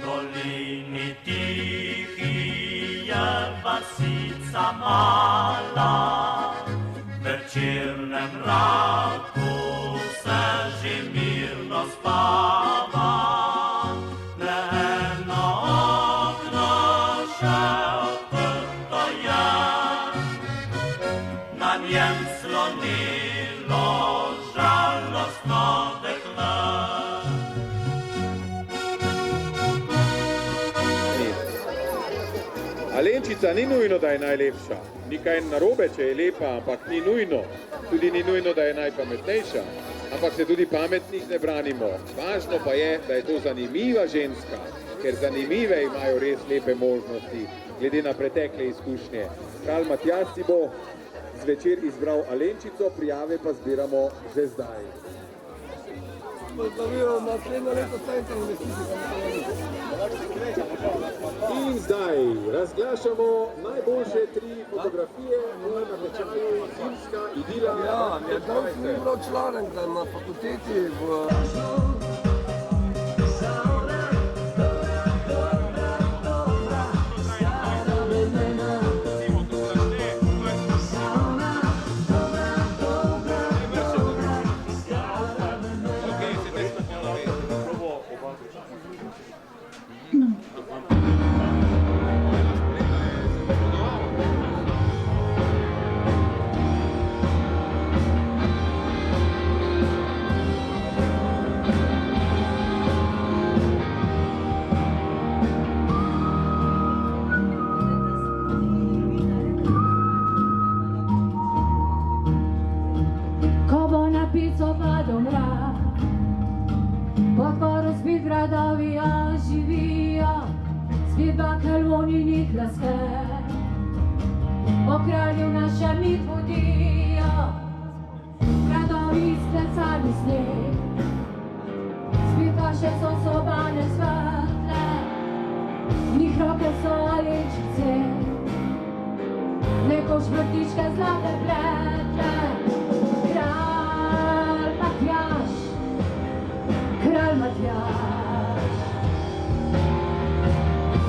Dolini tihi je vasica mala, večerne mraku se že mirno spava. Le eno okno še odprto je, na njem slonilo žalostno dekle. Alenčica ni nujno, da je najlepša. Ni kaj narobe, če je lepa, ampak ni nujno. Tudi ni nujno, da je najpametnejša. Ampak se tudi pametnih ne branimo. Važno pa je, da je to zanimiva ženska, ker zanimive imajo res lepe možnosti, glede na pretekle izkušnje. Kralj Matjaž si bo zvečer izbral Alenčico, prijave pa zbiramo že zdaj. In zdaj razglašamo najboljše 3 fotografije v natečaju Zimska idila. Ja, nekaj ni bilo članek na fakulteti v... Gradovi oživijo, spet bakaloni njih laske, po kralju naša mit vodijo, gradovi izklesani sneg, spet vaše so sobane svetle, njih roke so Alenčice, nekoč vrtičke zlate pletle. Kralj Matjaž,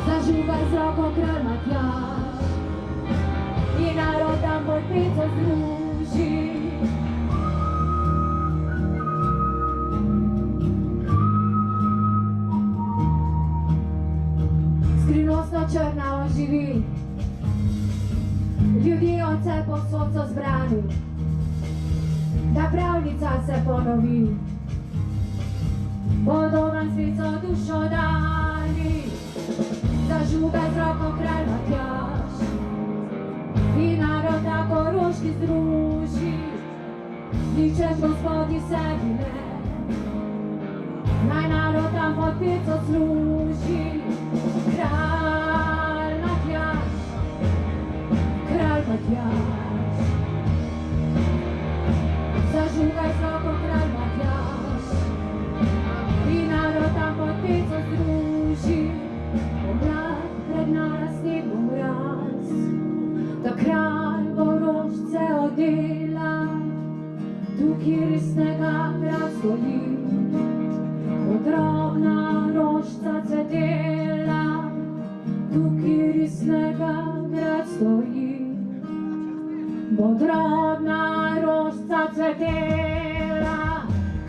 zažuvaj z roko kralj Matjaž in narod tam podpico združi. Skrivnostno črna oživi, ljudje odse povsod so zbrani, da pravljica se ponovi. Podoban svet so dušo dali, zažugaj z roko kralj Matjaž in narod tako roški združi. Ničeš gospodi sebi ne, naj narod tam podpico služi. Kralj Matjaž, kralj Matjaž, zažugaj z roko kralj Matjaž in narod tam podpico združi. Pomlad pred nas sneg bo mraz, da kralj bo rožce odela, tukaj resnega grad stoji, podrobna rožca cvetela, tukaj resnega grad stoji, podrobna rožca cvetela.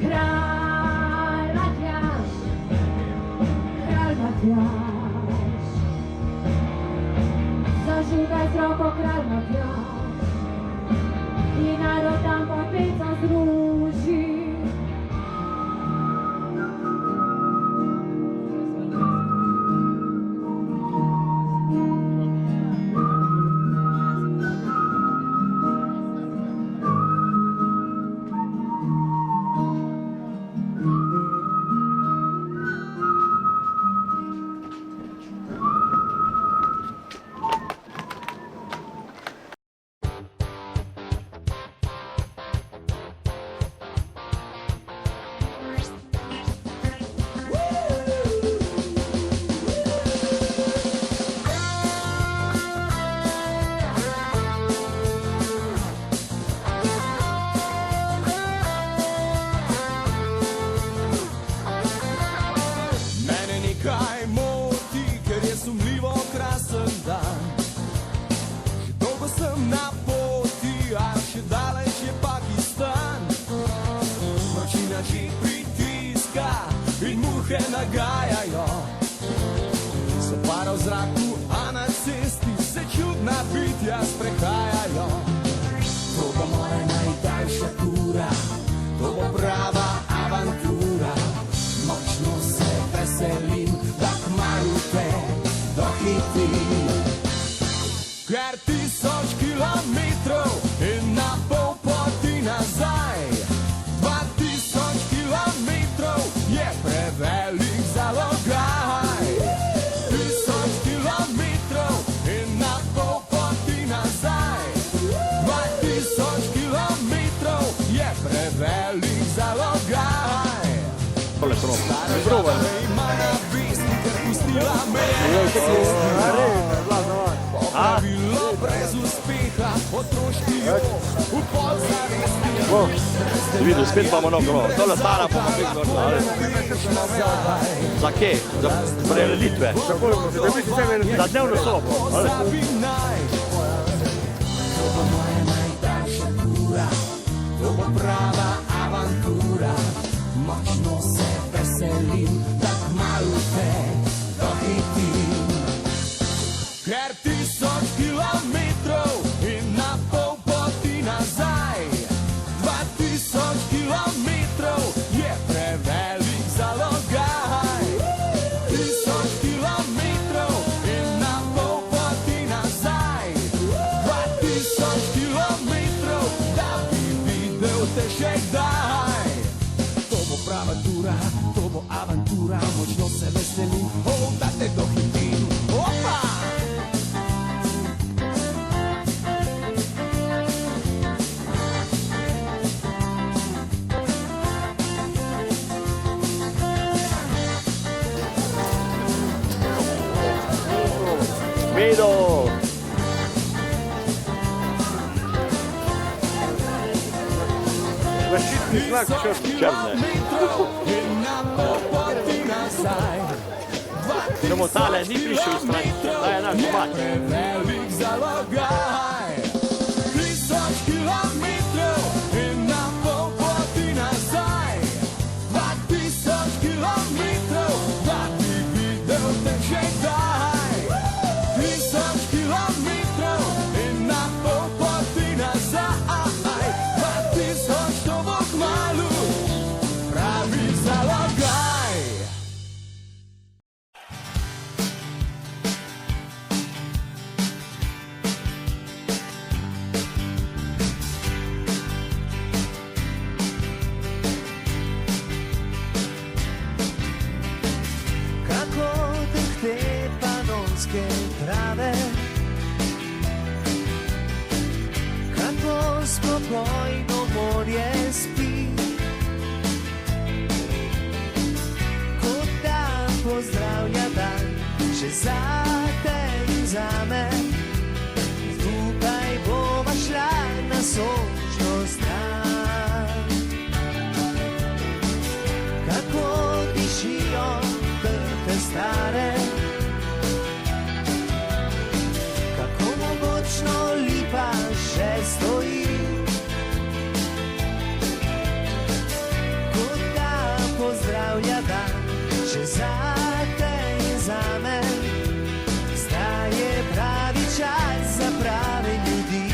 Kralj Matjaž, zažugaj z roko kralj Matjaž in narod tam podpico združi. prehajajo. To bo moja najdaljša tura, to bo prava avantura. Močno se veselim, da kmalu te dohitim. Ker 1000 kilometrov in na pol poti nazaj. 2000 kilometrov je prevelik zalogaj. 1000 kilometrov in na pol poti nazaj. 2000 kilometrov je prevelik zalogaj. Stara me ima na vesti, ker pustila me je. Bilo brez uspeha, otroški jok, v podzavesti. Videl, spet imamo nogo, to letala bomo bili gor. Za kje? Za prireditve? Za dnevno sobo. To bo moja najdaljša tura, to bo prava avantura. Močno se veselim, da kmalu te dohitim. Ker 1000 kilometrov in na pol poti nazaj. 2000 kilometrov je prevelik zalogaj. 1000 kilometrov in na pol poti nazaj. 2000 kilometrov, da bi videl te še kdaj. To bo prava tura, to bo avantura. Močno se veselim, da te dohitim. Opa! Vedo! Zaščitni znak črne. Samo tale ni prišel iz Francije, ta je naš domač. Velik zalogaj. 1000 kilometrov in na pol poti nazaj. 2000 kilometrov, da bi videl te še kdaj. 1000 kilometrov in na pol poti nazaj. 2000 to bo kmalu, pravi zalogaj. Kako drhte panonske trave, kako spokojno morje spi, kot da pozdravlja dan, še zate in zame. Skupaj bova šla na sončno stran. Kako dišijo trte stare, kako mogočno lipa še stoji, kot da pozdravlja dan, še zate in zame. Zdaj je pravi čas za prave ljudi.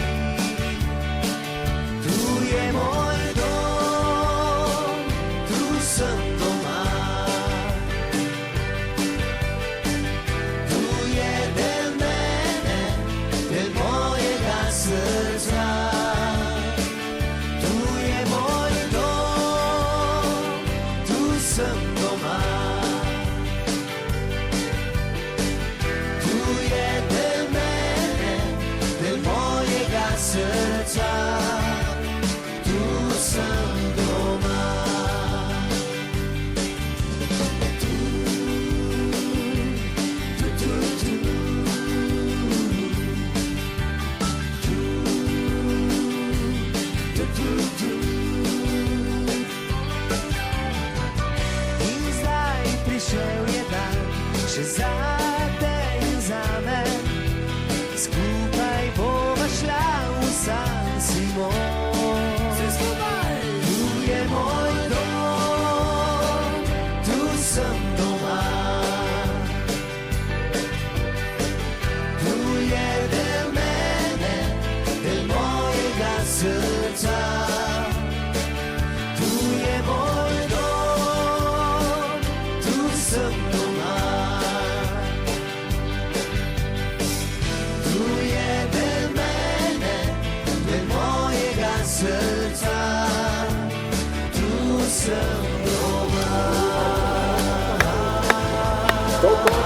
Tu je moj dom, tu sem doma. Tu je del mene, del mojega srca. Tu je moj dom, tu sem doma. Tu je del mene, del mojega srca. Tu sem doma. In zdaj prišel je dan, še zate in zame. Skupaj bova šla v San Simon. Tu je moj dom, tu sem doma. Tu je del mene,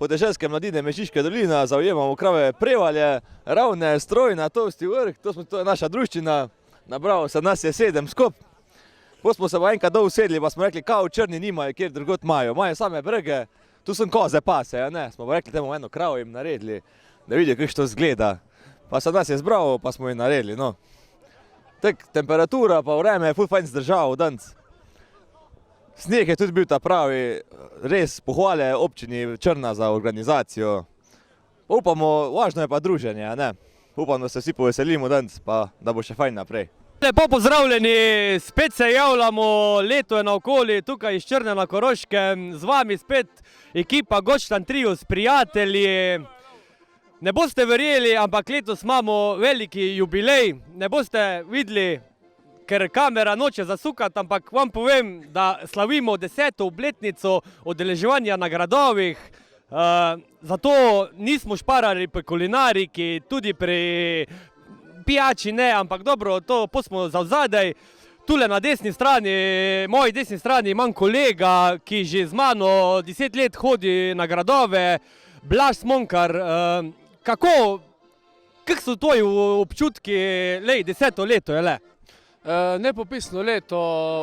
podeželske mladine Mežiške doline, zaujemamo Krave Prevalje, Ravne, Strojna, Tosti vrh, to je naša druščina, nabralo se nas je 7 skup. Potem smo se pa enkrat dol usedli, pa smo rekli, kao Črni nimajo, kjer drugot imajo, imajo same brege, tu sem koze pase, ja ne, smo pa rekli, temu eno kravo jim naredili, da vidijo, kako to zgleda. Pa se nas je zbralo, pa smo jim naredili, no. Tak, temperatura pa vreme je ful fajn zdržalo danes. Sneg je tudi bil ta pravi, res pohvale občini Črna za organizacijo. Upamo, važno je pa druženje, a ne. Upam, da se vsi poveselimo danes, pa da bo še fajn naprej. Lepo pozdravljeni, spet se javljamo, leto je naokoli, tukaj iz Črne na Koroškem, z vami spet ekipa Gočtan Trio s prijatelji. Ne boste verjeli, ampak letos imamo veliki jubilej, ne boste videli, ker kamera noče zasukati, ampak vam povem, da slavimo 10. obletnico udeleževanja na gradovih. Zato nismo šparali pri kulinariki, tudi pri pijači ne, ampak dobro, to smo zavzadej. Tule na desni strani, moji desni strani imam kolega, ki že z mano 10 let hodi na gradove, Blaž Smonkar. Kako so tvoji občutki, 10. leto je le? Nepopisno leto,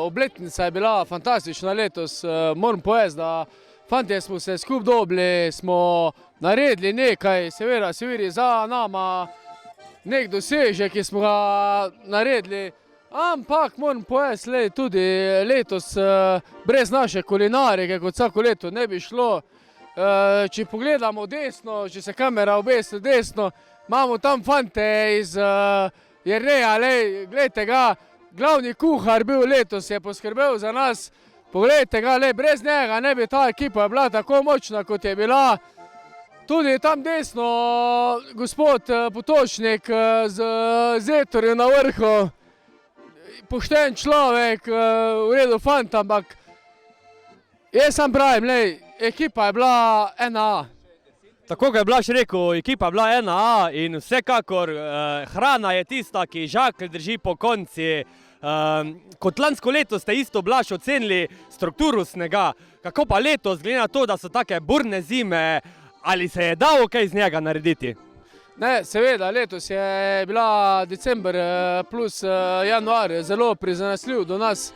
obletnica je bila fantastična letos, moram povedati, da fantje smo se skupaj dobili, smo naredili nekaj, seveda se vidi za nama nek dosežek, ki smo ga naredili, ampak moram povedati, tudi letos brez naše kulinarike, kot vsako leto, ne bi šlo. Če pogledamo desno, če se kamera obesi desno, imamo tam fante iz Jerneja, gledajte ga, glavni kuhar bil letos, je poskrbel za nas, pogledajte ga, brez njega ne bi ta ekipa bila tako močna, kot je bila. Tudi tam desno, gospod Potočnik z Zetorjem na vrhu, pošten človek, v redu fant, ampak jaz sam pravim, ekipa je bila 1A. Tako kot je Blaž rekel, ekipa je bila 1A in vsekakor hrana je tista, ki žakelj drži po konci. Kot lansko leto ste isto, Blaž, ocenili strukturo snega. Kako pa letos, glede na to, da so take burne zime, ali se je dalo kaj iz njega narediti? Ne, seveda, letos je bila december plus januar zelo prizanesljiv do nas.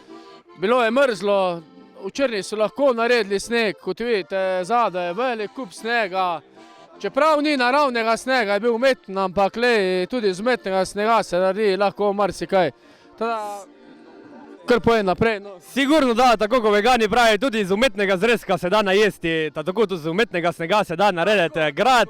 Bilo je mrzlo, v Črni so lahko naredili sneg, kot vidite, zadaj je velik kup snega. Čeprav ni naravnega snega, je bil umeten, ampak tudi iz umetnega snega se naredi lahko marsikaj. Kar pojem naprej. Sigurno da, tako kot vegani pravi, tudi iz umetnega zrezka se da najesti, tako tudi iz umetnega snega se da narediti grad.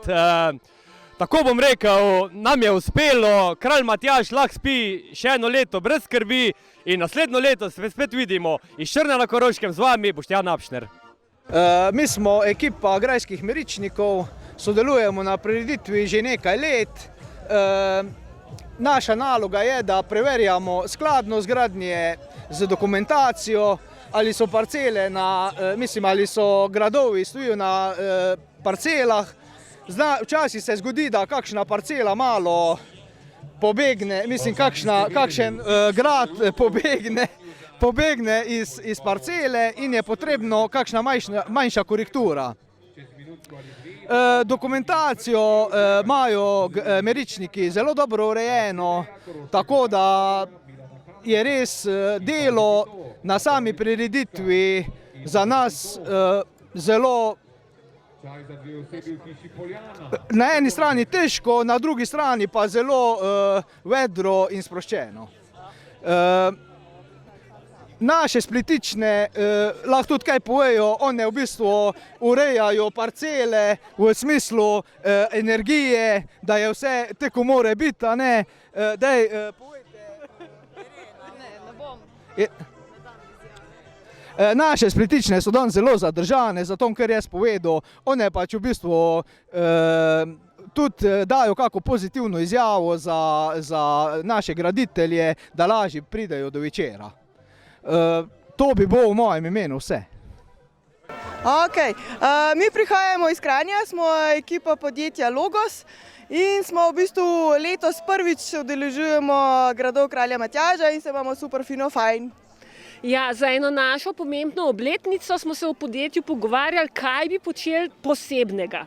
Tako bom rekel, nam je uspelo, kralj Matjaž lahko spi še eno leto brez skrbi in naslednjo leto se spet vidimo iz Črne na Koroškem, z vami Boštjan Apšner. Mi smo ekipa grajskih meričnikov, sodelujemo na prireditvi že nekaj let. Naša naloga je, da preverjamo skladnost gradnje z dokumentacijo, ali so parcele ali so gradovi stojijo na parcelah. Včasih se zgodi, da kakšna parcela malo pobegne, kakšen grad pobegne iz parcele in je potrebno kakšna manjša korektura. Dokumentacijo imajo meričniki zelo dobro urejeno, tako da je res delo na sami prireditvi za nas zelo na eni strani težko, na drugi strani pa zelo vedro in sproščeno. Naše Splitične lahko tudi kaj povejo, one v bistvu urejajo parcele v smislu energije, da je vse tako more biti, a ne. Daj, povejte. Ne bom. Naše Splitične so danes zelo zadržane, zato ker jaz povedal, one pač v bistvu tudi dajo kako pozitivno izjavo za naše graditelje, da lažje pridejo do večera. To bi bilo v mojem imenu vse. Mi prihajamo iz Kranja, smo ekipa podjetja Logos in smo v bistvu letos prvič udeležujemo gradov kralja Matjaža in se imamo super fino fajn. Ja, za eno našo pomembno obletnico smo se v podjetju pogovarjali, kaj bi počeli posebnega.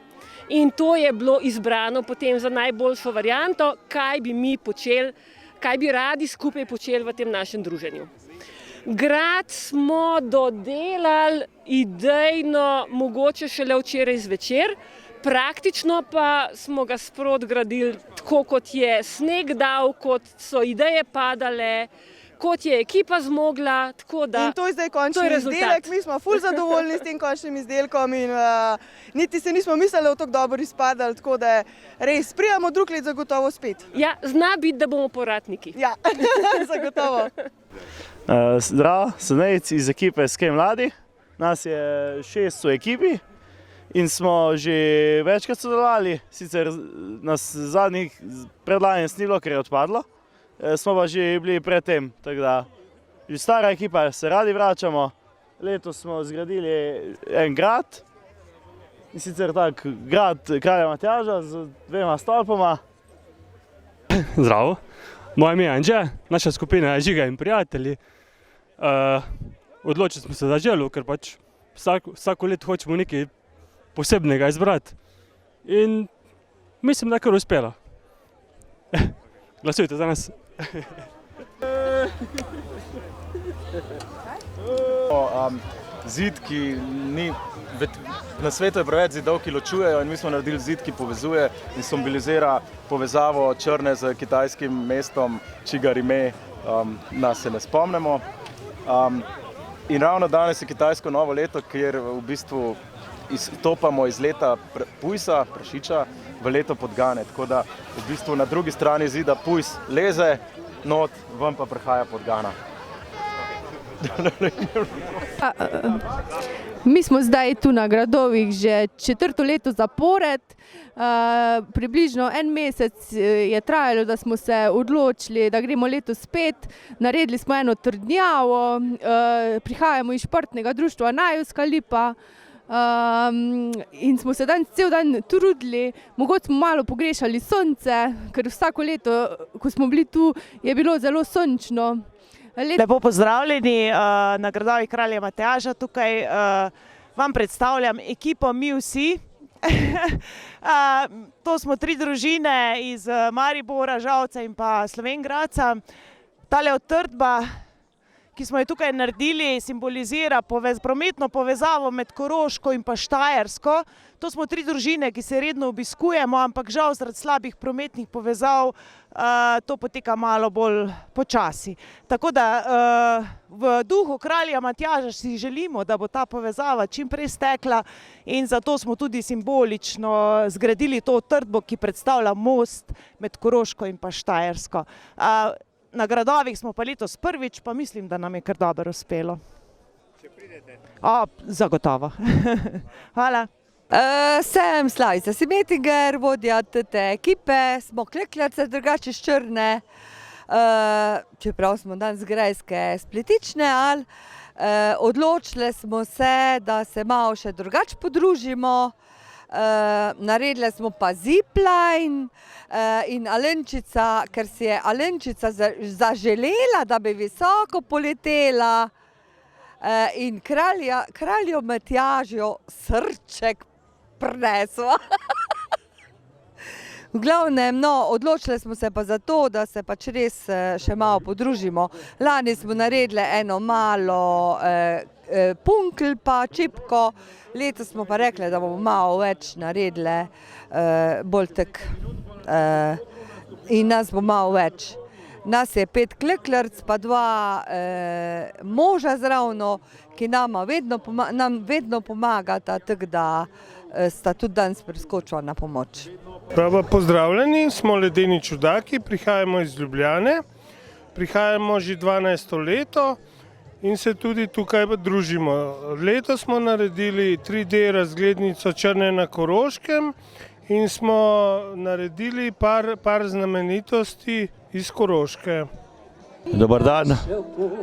In to je bilo izbrano potem za najboljšo varianto, kaj bi mi počeli, kaj bi radi skupaj počeli v tem našem druženju. Grad smo dodelali idejno mogoče šele včeraj zvečer, praktično pa smo ga sproti gradili tako, kot je sneg dal, kot so ideje padale, kot je ekipa zmogla, tako da In to je zdaj končni izdelek, mi smo ful zadovoljni s tem končnim izdelkom in niti se nismo mislili, da bo tako dobro izpadalo, tako da res prijemo drug let zagotovo spet. Ja, zna biti, da bomo povratniki. Ja, zagotovo. Zdravo, sem Nejc iz ekipe SK Mladi, nas je 6 v ekipi in smo že večkrat sodelovali, sicer nas zadnjih predlani ni bilo, ker je odpadlo, smo pa že bili pred tem, tako da že stara ekipa, se radi vračamo. Letos smo zgradili en grad, in sicer tak grad Kralja Matjaža z 2 stolpoma. Zdravo, moje ime je Anže, naša skupina je Žiga in prijatelji. Odločili smo se za željo, ker pač vsako leto hočemo nekaj posebnega izbrati. In mislim, da je kar uspelo. Glasujte za nas. Zid, ki ni, na svetu je preveč zidov, ki ločujejo in mi smo naredili zid, ki povezuje in simbolizira povezavo Črne z kitajskim mestom, čigar ime nas se ne spomnimo. In ravno danes je kitajsko novo leto, kjer v bistvu izstopamo iz leta Pujsa, prašiča, v leto Podgane. Tako da v bistvu na drugi strani zida Pujs leze not, ven pa prihaja Podgana. Mi smo zdaj tu na Gradovih že 4. leto zapored. Približno en mesec je trajalo, da smo se odločili, da gremo letos spet. Naredili smo eno trdnjavo, prihajamo iz športnega društva Najevska lipa in smo se cel dan trudili. Mogoče smo malo pogrešali sonce, ker vsako leto, ko smo bili tu, je bilo zelo sončno. Lepo pozdravljeni na Gradovih Kralja Matjaža. Tukaj vam predstavljam ekipo Mi vsi. To smo 3 družine iz Maribora, Žalca in pa Slovenj Gradca. Tale utrdba, ki smo jo tukaj naredili, simbolizira prometno povezavo med Koroško in pa Štajersko. To smo 3 družine, ki se redno obiskujemo, ampak žal zaradi slabih prometnih povezav to poteka malo bolj počasi. Tako da v duhu Kralja Matjaža si želimo, da bo ta povezava čim prej stekla in zato smo tudi simbolično zgradili to utrdbo, ki predstavlja most med Koroško in pa Štajersko. Na Gradovih smo pa letos prvič, pa mislim, da nam je kar dobro uspelo. Če pridete? Zagotovo. Hvala. Sem Slavica Simetinger, vodja te ekipe, smo klekljarice, drugače iz Črne, čeprav smo danes grajske spletične, odločili smo se, da se malo še drugače podružimo. Naredili smo pa zipline in Alenčica, ker si je Alenčica zaželela, da bi visoko poletela in kralju Matjažu srček prinesla. V glavnem, odločili smo se pa za to, da se pač res še malo podružimo. Lani smo naredili eno malo punkl pa čipko, letos smo pa rekli, da bomo malo več naredili, bolj tak in nas bo malo več. Nas je 5 klekljaric pa 2 moža zravno, ki nam vedno pomagata, tako da sta tudi danes priskočila na pomoč. Prav pozdravljeni, smo ledeni čudaki, prihajamo iz Ljubljane, prihajamo že 12. leto in se tudi tukaj družimo. Letos smo naredili 3D razglednico Črne na Koroškem in smo naredili par znamenitosti iz Koroške. Dobar dan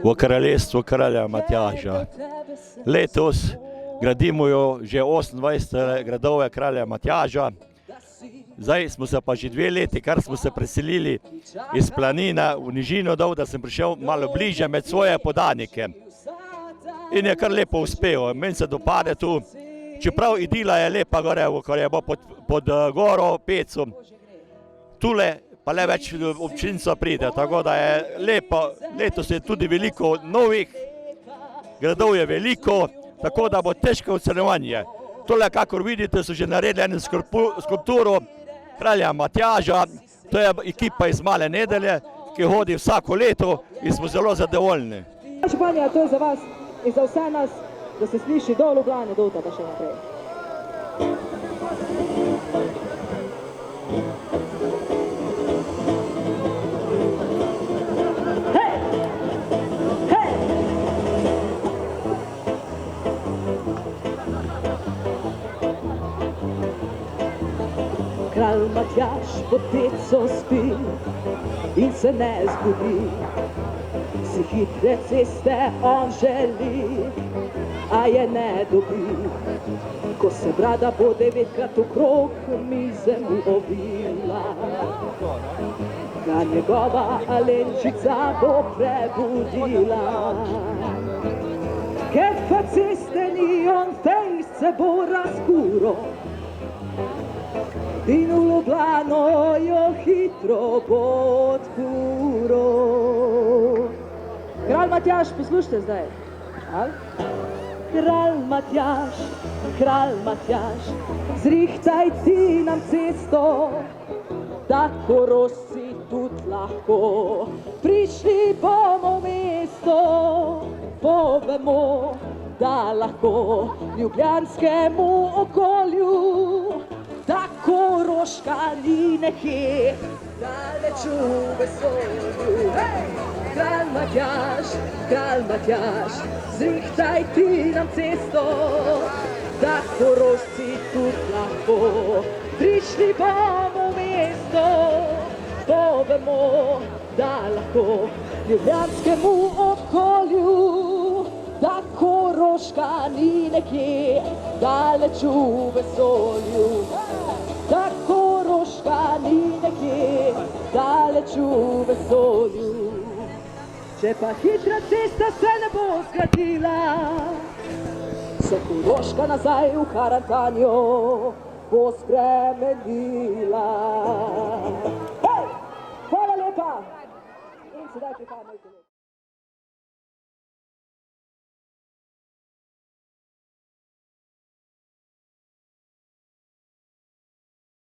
v kraljestvu Kralja Matjaža. Letos gradimo jo že 28 gradove Kralja Matjaža. Zdaj smo se pa že 2 leti, kar smo se preselili iz planine v nižino dol, da sem prišel malo bliže med svoje podanike. in je kar lepo uspel. Meni se dopade tu, čeprav idila je lepa gore, kar je bo pod goro, Pecu. Tule pa le več občinstva pride, tako da je lepo. Letos je tudi veliko novih, gradov je veliko, tako da bo težko ocenjevanje. Tole, kakor vidite, so že naredili eno skulpturo kralja Matjaža. To je ekipa iz Male Nedelje, ki hodi vsako leto in smo zelo zadovoljni. Županja, to je za vas in za vse nas, da se sliši do Ljubljane, do pa še naprej. Kralj Matjaž pod Peco spi in se ne zbudi. Si hitre ceste on želi, a je ne dobi. Ko se brada bo 9krat okrog mize mu ovila, ga njegova Alenčica bo prebudila. Ker pa ceste ni on fejs se bo razkuro in v Ljubljano jo hitro bo odkuro. Kralj Matjaž, poslušajte zdaj. Kralj Matjaž, zrihtaj ti nam cesto, da Korošci tudi lahko. Prišli bomo v mesto, povemo, da lahko ljubljanskemu okolju, da Koroška ni nekje, daleč v vesolju. Kralj Matjaž, zrihtaj ti nam cesto, da Korošci tudi lahko. Prišli bomo v mesto, povemo, da lahko ljubljanskemu okolju, da Koroška ni nekje, daleč v vesolju. Da Koroška ni nekje, daleč v vesolju. Če pa hitra cesta se ne bo zgradila, se Koroška nazaj v Karantanjo bo spremenila. Hvala lepa! In sedaj prihajamo v